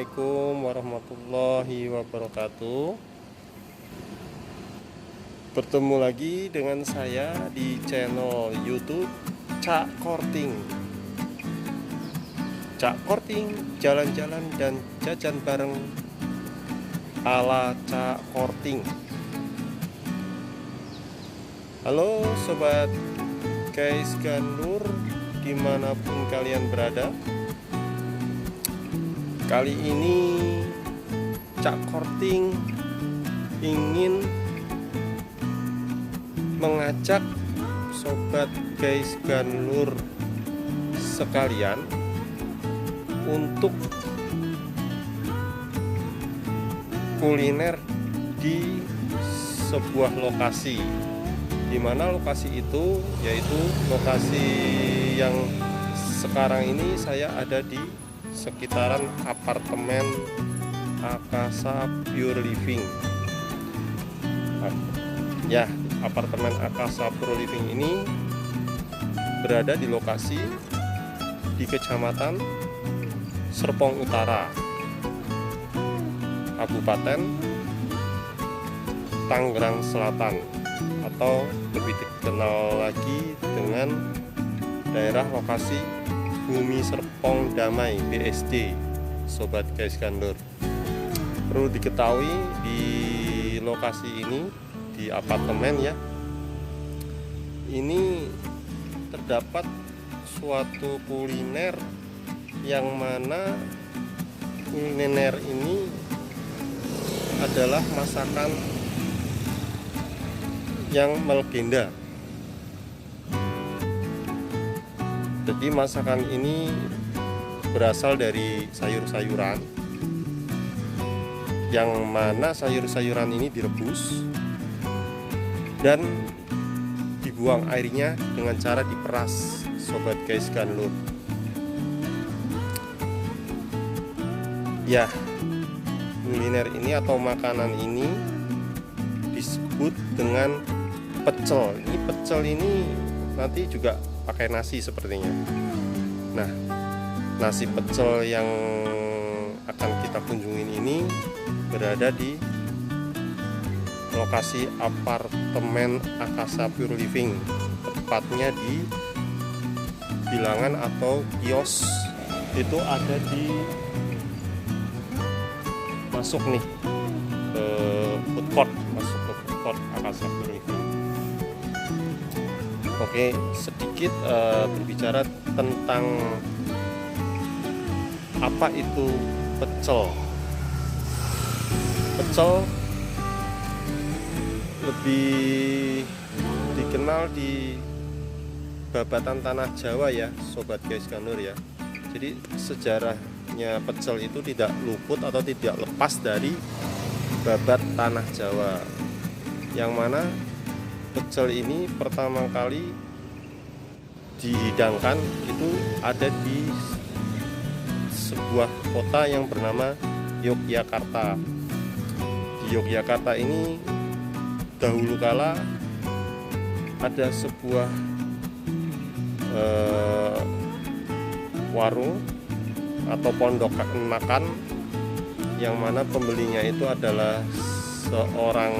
Assalamualaikum warahmatullahi wabarakatuh. Bertemu lagi dengan saya di channel YouTube Cak Korting. Cak Korting, jalan-jalan dan jajan bareng ala Cak Korting. Halo sobat guys Ganur, dimanapun kalian berada. Kali ini Cak Korting ingin mengajak sobat guys Ganur sekalian untuk kuliner di sebuah lokasi, di mana lokasi itu yaitu lokasi yang sekarang ini saya ada di sekitaran apartemen Akasa Pure Living. Ya, apartemen Akasa Pure Living ini berada di lokasi di Kecamatan Serpong Utara, Kabupaten Tangerang Selatan, atau lebih dikenal lagi dengan daerah lokasi Bumi Serpong Damai BSD, sobat guys Ganur. Perlu diketahui di lokasi ini, di apartemen ya, ini terdapat suatu kuliner yang mana kuliner ini adalah masakan yang melegenda. Jadi masakan ini berasal dari sayur-sayuran, yang mana sayur-sayuran ini direbus dan dibuang airnya dengan cara diperas, sobat guys Ganur. Ya, kuliner ini atau makanan ini disebut dengan pecel. Ini pecel ini nanti juga pakai nasi sepertinya. Nah, nasi pecel yang akan kita kunjungin ini berada di lokasi apartemen Akasa Pure Living, tepatnya di bilangan atau kios itu ada di masuk nih ke food court, masuk ke food court Akasa Pure Living. Oke, sedikit berbicara tentang apa itu pecel. Pecel lebih dikenal di babatan tanah Jawa ya, sobat guys Ganur ya. Jadi sejarahnya pecel itu tidak luput atau tidak lepas dari babat tanah Jawa, yang mana pecel ini pertama kali dihidangkan itu ada di sebuah kota yang bernama Yogyakarta. Di Yogyakarta ini dahulu kala ada sebuah warung atau pondok makan, yang mana pembelinya itu adalah seorang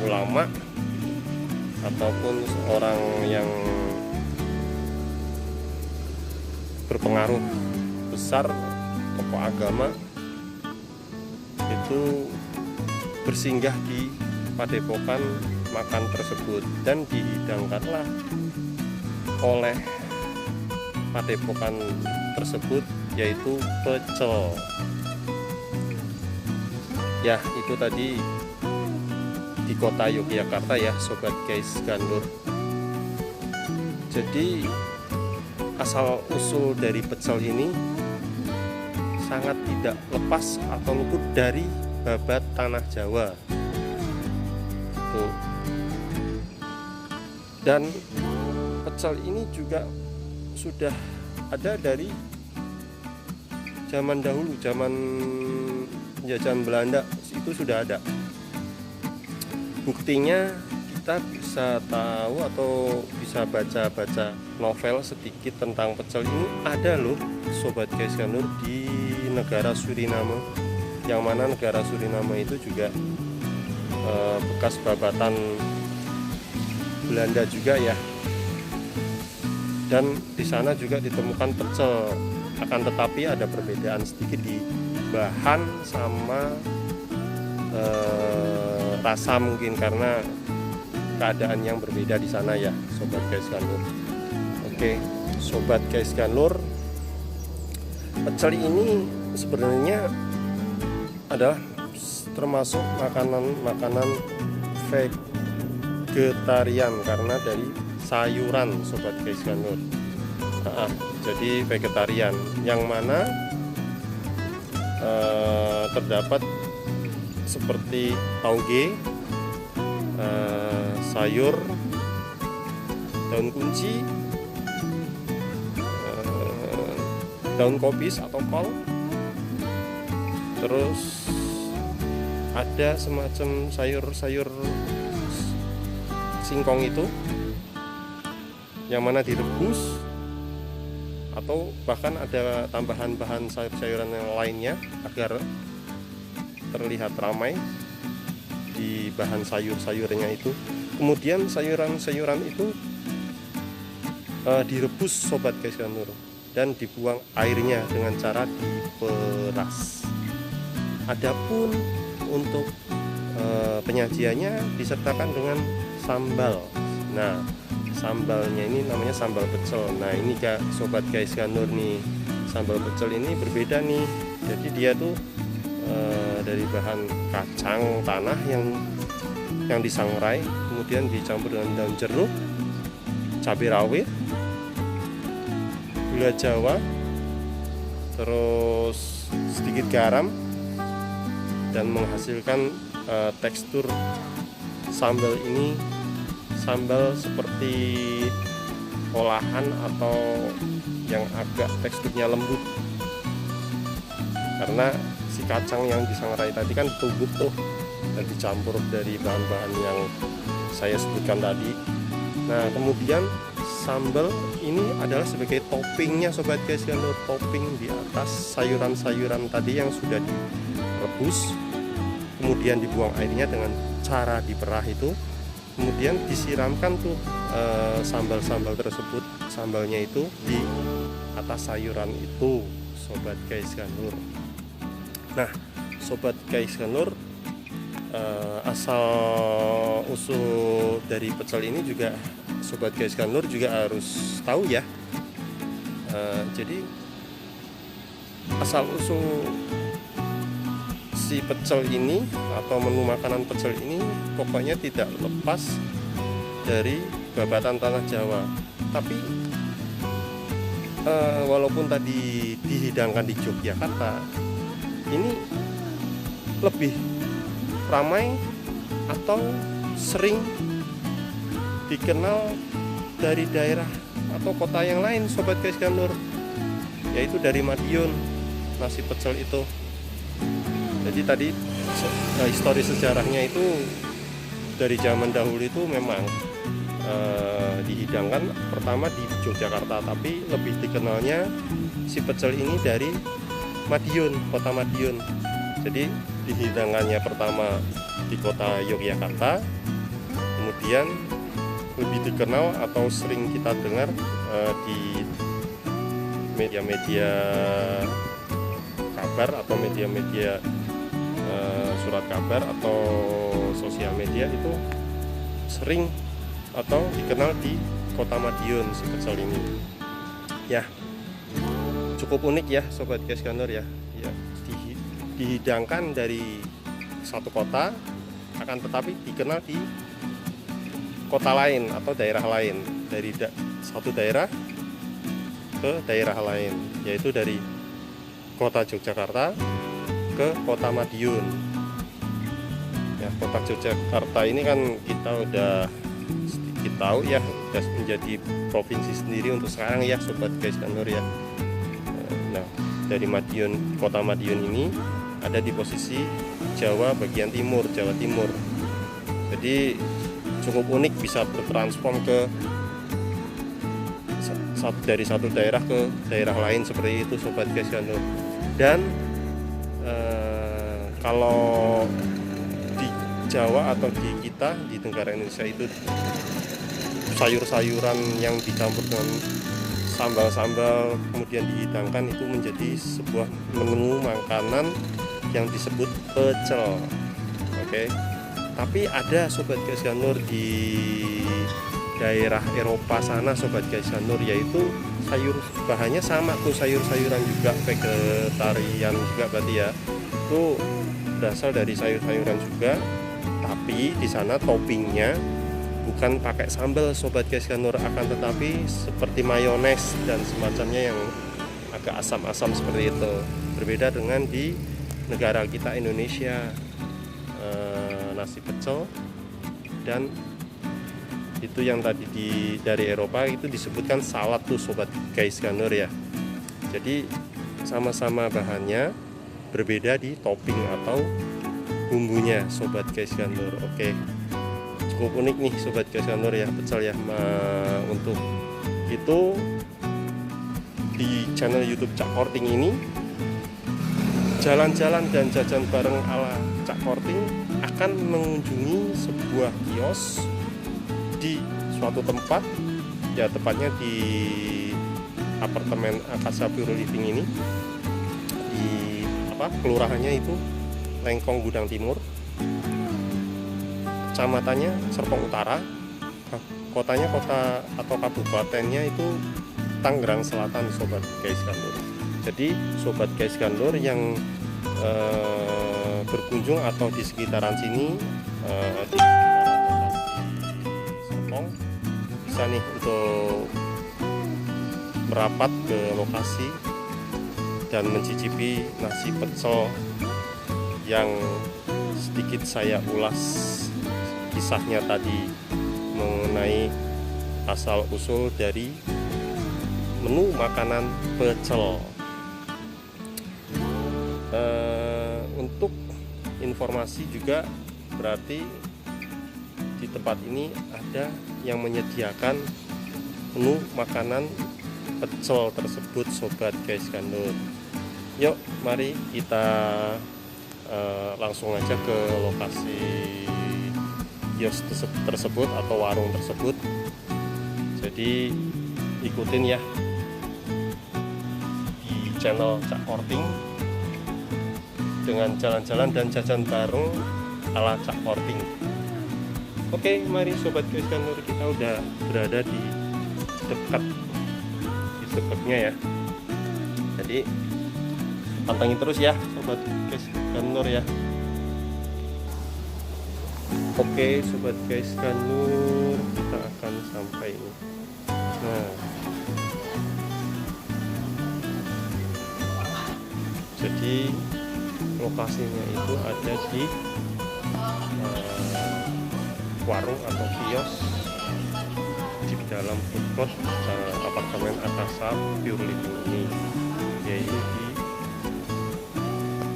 ulama ataupun seorang yang berpengaruh besar, tokoh agama, itu bersinggah di padepokan makan tersebut dan dihidangkanlah oleh padepokan tersebut yaitu pecel. Ya, itu tadi di kota Yogyakarta ya, sobat guys Ganur. Jadi asal usul dari pecel ini sangat tidak lepas atau luput dari babat tanah Jawa. Tuh. Dan pecel ini juga sudah ada dari zaman dahulu, zaman penjajahan Belanda itu sudah ada. Buktinya kita bisa tahu atau bisa baca-baca novel sedikit tentang pecel ini ada loh, sobat guys Ganur, di negara Suriname, yang mana negara Suriname itu juga bekas babatan Belanda juga ya. Dan di sana juga ditemukan pecel, akan tetapi ada perbedaan sedikit di bahan sama rasa, mungkin karena keadaan yang berbeda di sana ya, sobat gaiskan lur. Oke, sobat gaiskan lur, pecel ini sebenarnya adalah termasuk makanan vegetarian karena dari sayuran, sobat gaiskan lur. Jadi vegetarian, yang mana terdapat seperti tauge, sayur, daun kunci, daun kopis atau kol, terus ada semacam sayur-sayur singkong itu yang mana direbus, atau bahkan ada tambahan bahan sayur-sayuran yang lainnya agar terlihat ramai di bahan sayur-sayurnya itu. Kemudian sayuran-sayuran itu direbus, sobat gaiskan lur, dan dibuang airnya dengan cara diperas. Adapun untuk penyajiannya disertakan dengan sambal. Nah, sambalnya ini namanya sambal pecel. Nah, ini kak sobat gaiskan lur nih, sambal pecel ini berbeda nih. Jadi dia tuh dari bahan kacang tanah yang disangrai, kemudian dicampur dengan daun jeruk, cabai rawit, gula jawa, terus sedikit garam, dan menghasilkan tekstur sambal ini sambal seperti olahan atau yang agak teksturnya lembut, karena si kacang yang disangrai tadi kan tubuh tuh dan dicampur dari bahan-bahan yang saya sebutkan tadi. Nah, kemudian sambal ini adalah sebagai toppingnya, sobat gaiskan lur, topping di atas sayuran-sayuran tadi yang sudah direbus, kemudian dibuang airnya dengan cara diperah itu, kemudian disiramkan tuh sambal-sambal tersebut, sambalnya itu di atas sayuran itu, sobat gaiskan lur. Nah, sobat gaiskan lur, asal usul dari pecel ini juga sobat gaiskan lur juga harus tahu ya. Jadi asal usul si pecel ini atau menu makanan pecel ini pokoknya tidak lepas dari babatan tanah Jawa. Tapi walaupun tadi dihidangkan di Yogyakarta, ini lebih ramai atau sering dikenal dari daerah atau kota yang lain, sobat gaiskan lur, yaitu dari Madiun, nasi pecel itu. Jadi tadi histori sejarahnya itu dari zaman dahulu itu memang dihidangkan pertama di Yogyakarta, tapi lebih dikenalnya si pecel ini dari Madiun, kota Madiun. Jadi dihidangkannya pertama di kota Yogyakarta, kemudian lebih dikenal atau sering kita dengar di media-media kabar atau media-media surat kabar atau sosial media itu sering atau dikenal di kota Madiun si pecel ini. Ya, cukup unik ya sobat gaiskan lur ya. Ya, dihidangkan dari satu kota, akan tetapi dikenal di kota lain atau daerah lain, dari satu daerah ke daerah lain, yaitu dari kota Yogyakarta ke kota Madiun. Ya, kota Yogyakarta ini kan kita udah sedikit tahu ya, sudah menjadi provinsi sendiri untuk sekarang ya sobat gaiskan lur ya. Nah, dari Madiun, kota Madiun ini ada di posisi Jawa bagian timur, Jawa Timur. Jadi cukup unik, bisa bertransform ke dari satu daerah ke daerah lain seperti itu sobat gaiskan lur. Dan kalau di Jawa atau di kita di negara Indonesia itu sayur-sayuran yang dicampur dengan sambal-sambal kemudian dihidangkan itu menjadi sebuah menu makanan yang disebut pecel. Oke. Tapi ada Sobat Gaisganur di daerah Eropa sana Sobat Gaisganur, yaitu bahannya sama tuh, sayur-sayuran juga, vegetarian juga berarti ya. Itu berasal dari sayur-sayuran juga, tapi di sana toppingnya bukan pakai sambal Sobat Gaisganur, akan tetapi seperti mayones dan semacamnya yang agak asam-asam seperti itu. Berbeda dengan di negara kita Indonesia, nasi pecel dan itu yang tadi dari Eropa itu disebutkan salad tuh Sobat Gaisganur ya. Jadi sama-sama bahannya, berbeda di topping atau bumbunya Sobat Gaisganur. Oke, cukup unik nih Sobat Gaisganur ya, pecel ya. Untuk itu di channel YouTube Cak Korting ini, jalan-jalan dan jajan bareng ala Cak Korting akan mengunjungi sebuah kios di suatu tempat ya, tepatnya di apartemen Akasa Pure Living ini, di kelurahannya itu Lengkong Gudang Timur, kecamatannya Serpong Utara, kotanya kota atau kabupatennya itu Tangerang Selatan Sobat Gaisganur. Jadi Sobat Gaisganur yang berkunjung atau di sekitaran sini, di sekitaran Serpong, bisa nih untuk merapat ke lokasi dan mencicipi nasi pecel yang sedikit saya ulas kisahnya tadi mengenai asal usul dari menu makanan pecel. Untuk informasi juga, berarti di tempat ini ada yang menyediakan menu makanan pecel tersebut Sobat Gaisganur. Yuk mari kita langsung aja ke lokasi kios tersebut atau warung tersebut. Jadi ikutin ya di channel Cak Korting dengan jalan-jalan dan jajan bareng ala Cak Korting. Oke, mari Sobat Gaisganur, kita udah berada di dekatnya ya. Jadi pantengin terus ya Sobat Gaisganur ya. Oke Sobat Gaisganur, kita akan sampai ini. Nah, jadi lokasinya itu ada di warung atau kios di dalam food court apartemen Akasa Pure Living ini, yaitu di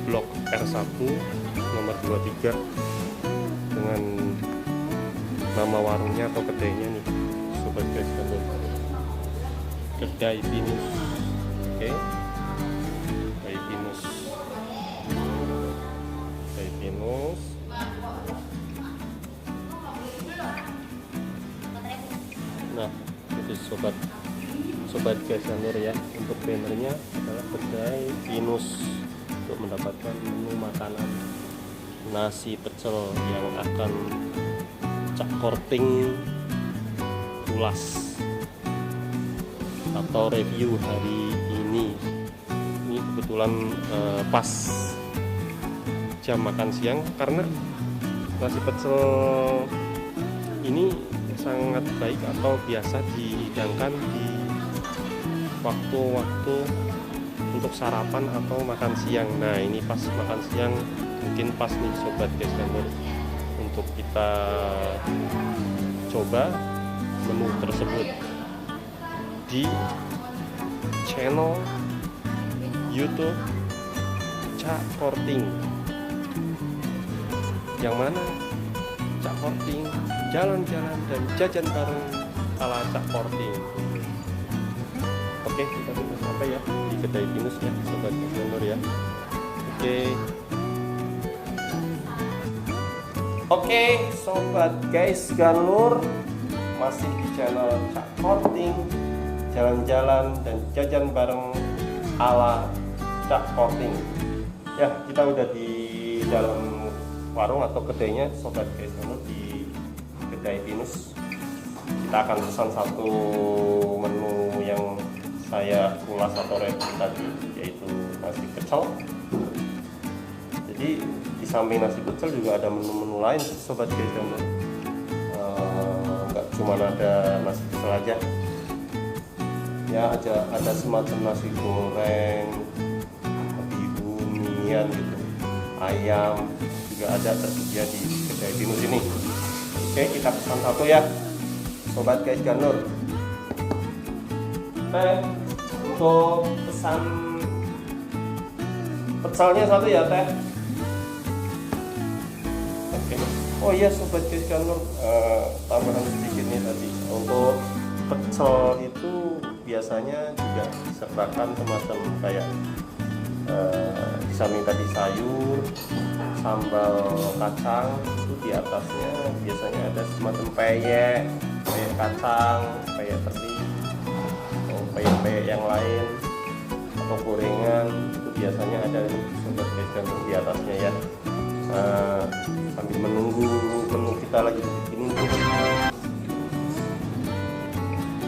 blok R1 nomor 23 dengan nama warungnya atau kedainya nih Sobat Gaisganur, Kedai Pinus. Oke, Kedai Pinus. Nah, itu Sobat Gaisganur ya. Untuk bannernya adalah Kedai Pinus untuk mendapatkan menu makanan nasi pecel yang akan Cak Korting ulas atau review hari ini. Ini kebetulan pas jam makan siang, karena nasi pecel ini sangat baik atau biasa dihidangkan di waktu-waktu untuk sarapan atau makan siang. Nah, ini pas makan siang mungkin pas nih Sobat Gaisganur untuk kita coba menu tersebut di channel YouTube Cak Korting. Yang mana Cak Korting jalan-jalan dan jajan bareng ala Cak Korting. Oke, kita sudah sampai ya di Kedai Pinus ya Sobat Gaisganur ya. Oke, sobat guys Ganur, masih di channel Cak Korting, jalan-jalan dan jajan bareng ala Cak Korting. Ya, kita udah di dalam warung atau kedainya sobat guys Ganur, di kedai Pinus. Kita akan pesan satu menu yang saya ulas atau review tadi, yaitu nasi pecel. Jadi di samping nasi pecel juga ada menu-menu lain sobat guys Ganur. Nggak cuma ada nasi pecel aja ya, ada semacam nasi goreng, bihunian gitu, ayam juga ada tersedia di kedai Pinus ini. Oke, kita pesan satu ya sobat guys Ganur. Teh, untuk pesan pecelnya satu ya teh. Oh iya sobat guys Ganur, tambahan sedikit nih tadi, untuk pecel itu biasanya juga disertakan semacam kayak di samping tadi sayur, sambal kacang, itu di atasnya biasanya ada semacam peyek kacang, peyek teri, atau peyek yang lain, atau gorengan, itu biasanya ada sobat guys Ganur di atasnya ya. Sambil menunggu menu kita lagi begini.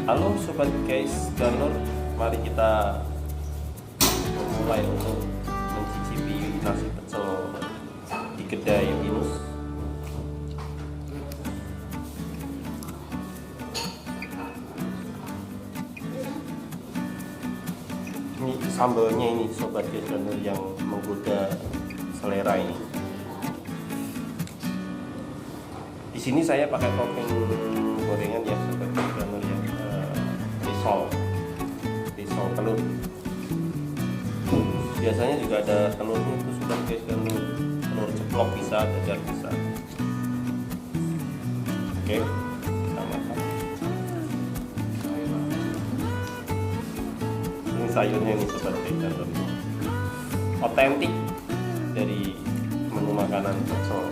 Halo sobat guys Ganur, mari kita memulai untuk mencicipi nasi pecel di kedai Pinus. Ini sambalnya ini sobat guys Ganur yang menggoda selera ini. Di sini saya pakai topping gorengan ya sobat Ganur ya, risol telur. Biasanya juga ada telurnya itu sobat guys Ganur, telur ceplok bisa, dadar bisa. Oke, kita makan. Ini sayurnya nih sobat guys Ganur, otentik dari menu makanan pecel.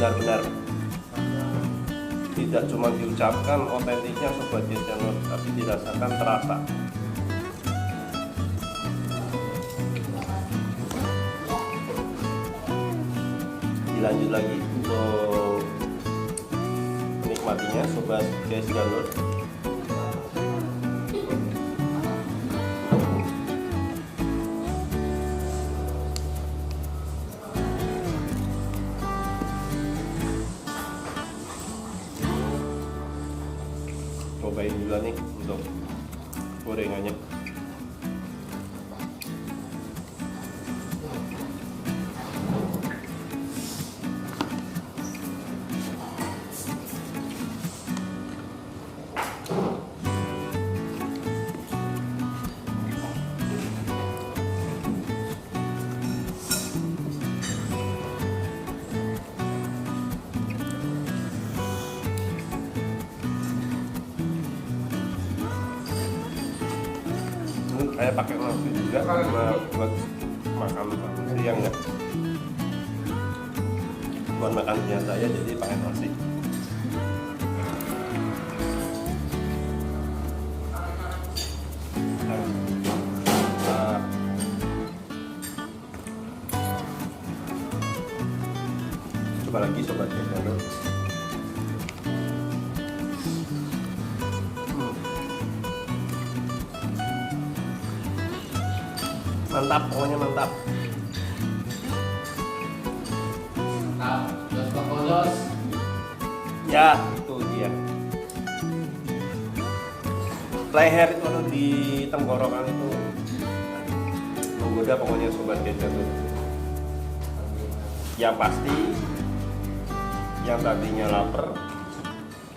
Benar-benar tidak cuma diucapkan otentiknya sobat guys Ganur, tapi dirasakan terasa. Dilanjut lagi untuk menikmatinya sobat guys Ganur. Cobain juga nih untuk gorengannya. Saya pakai nasi juga buat makan siang ya, buat makan siang saya jadi pakai nasi. Coba lagi sobat guys Ganur. Mantap, pokoknya mantap. Ya, itu dia. Leher itu di tenggorokan itu menggoda pokoknya sobat guys Ganur. Yang pasti, yang tadinya lapar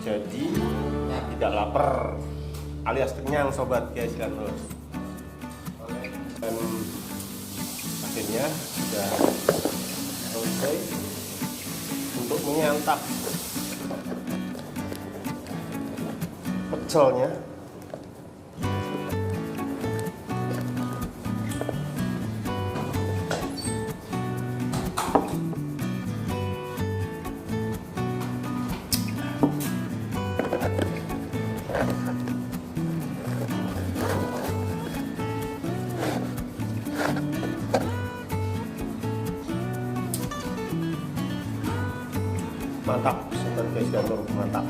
jadi tidak lapar, alias kenyang sobat guys Ganur. Dan akhirnya sudah selesai menyantap pecelnya. Mantap, sobat guys gandor, mantap.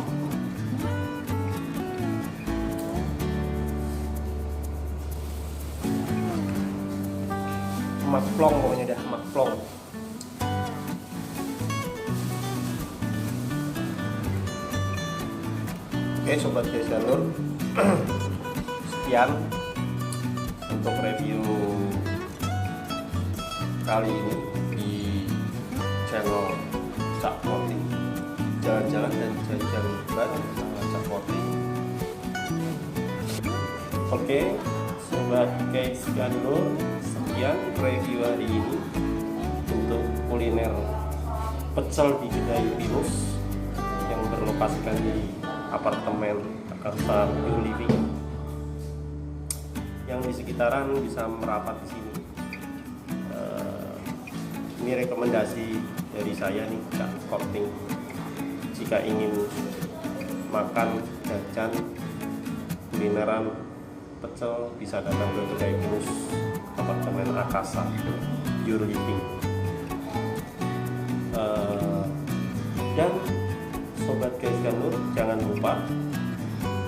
Makplong pokoknya dah, makplong. Oke sobat guys gandor, sekian untuk review kali ini di channel Cak Porting. Jalan-jalan dan jalan-jalan bareng sama Cak Porting. Oke sobat guys gandor, sekian review hari ini untuk kuliner pecel di kedai Pinus yang berlokasikan di apartemen Jakarta Pure Living. Yang di sekitaran bisa merapat di sini. Ini rekomendasi dari saya nih Cak Porting. Jika ingin makan jajan kulineran pecel bisa datang ke kedai Pinus apartemen Akasa Pure Living. Dan sobat guys gandor, jangan lupa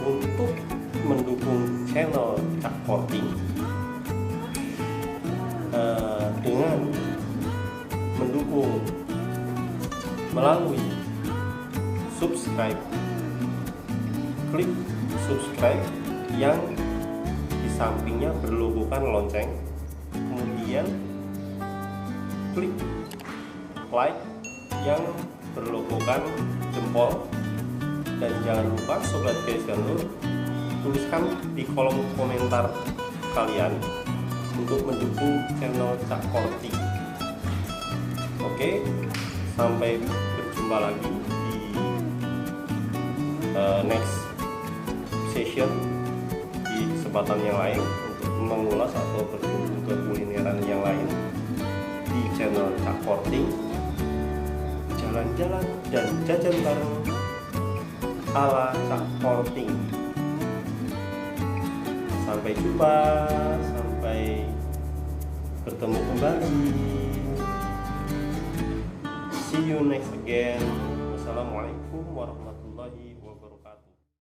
untuk mendukung channel Cak Porting dengan mendukung melalui subscribe. Klik subscribe yang di sampingnya berlogokan lonceng, kemudian klik like yang berlogokan jempol, dan jangan lupa sobat guys gandor tuliskan di kolom komentar kalian untuk mendukung channel Cak Porting. Oke, sampai berjumpa lagi di next session di kesempatan yang lain untuk mengulas atau berkunjung ke kulineran yang lain di channel Cak Porting. Jalan-jalan dan jajan bareng ala Cak Porting. Sampai jumpa, sampai bertemu kembali. See you next again. Wassalamualaikum warahmatullahi wabarakatuh.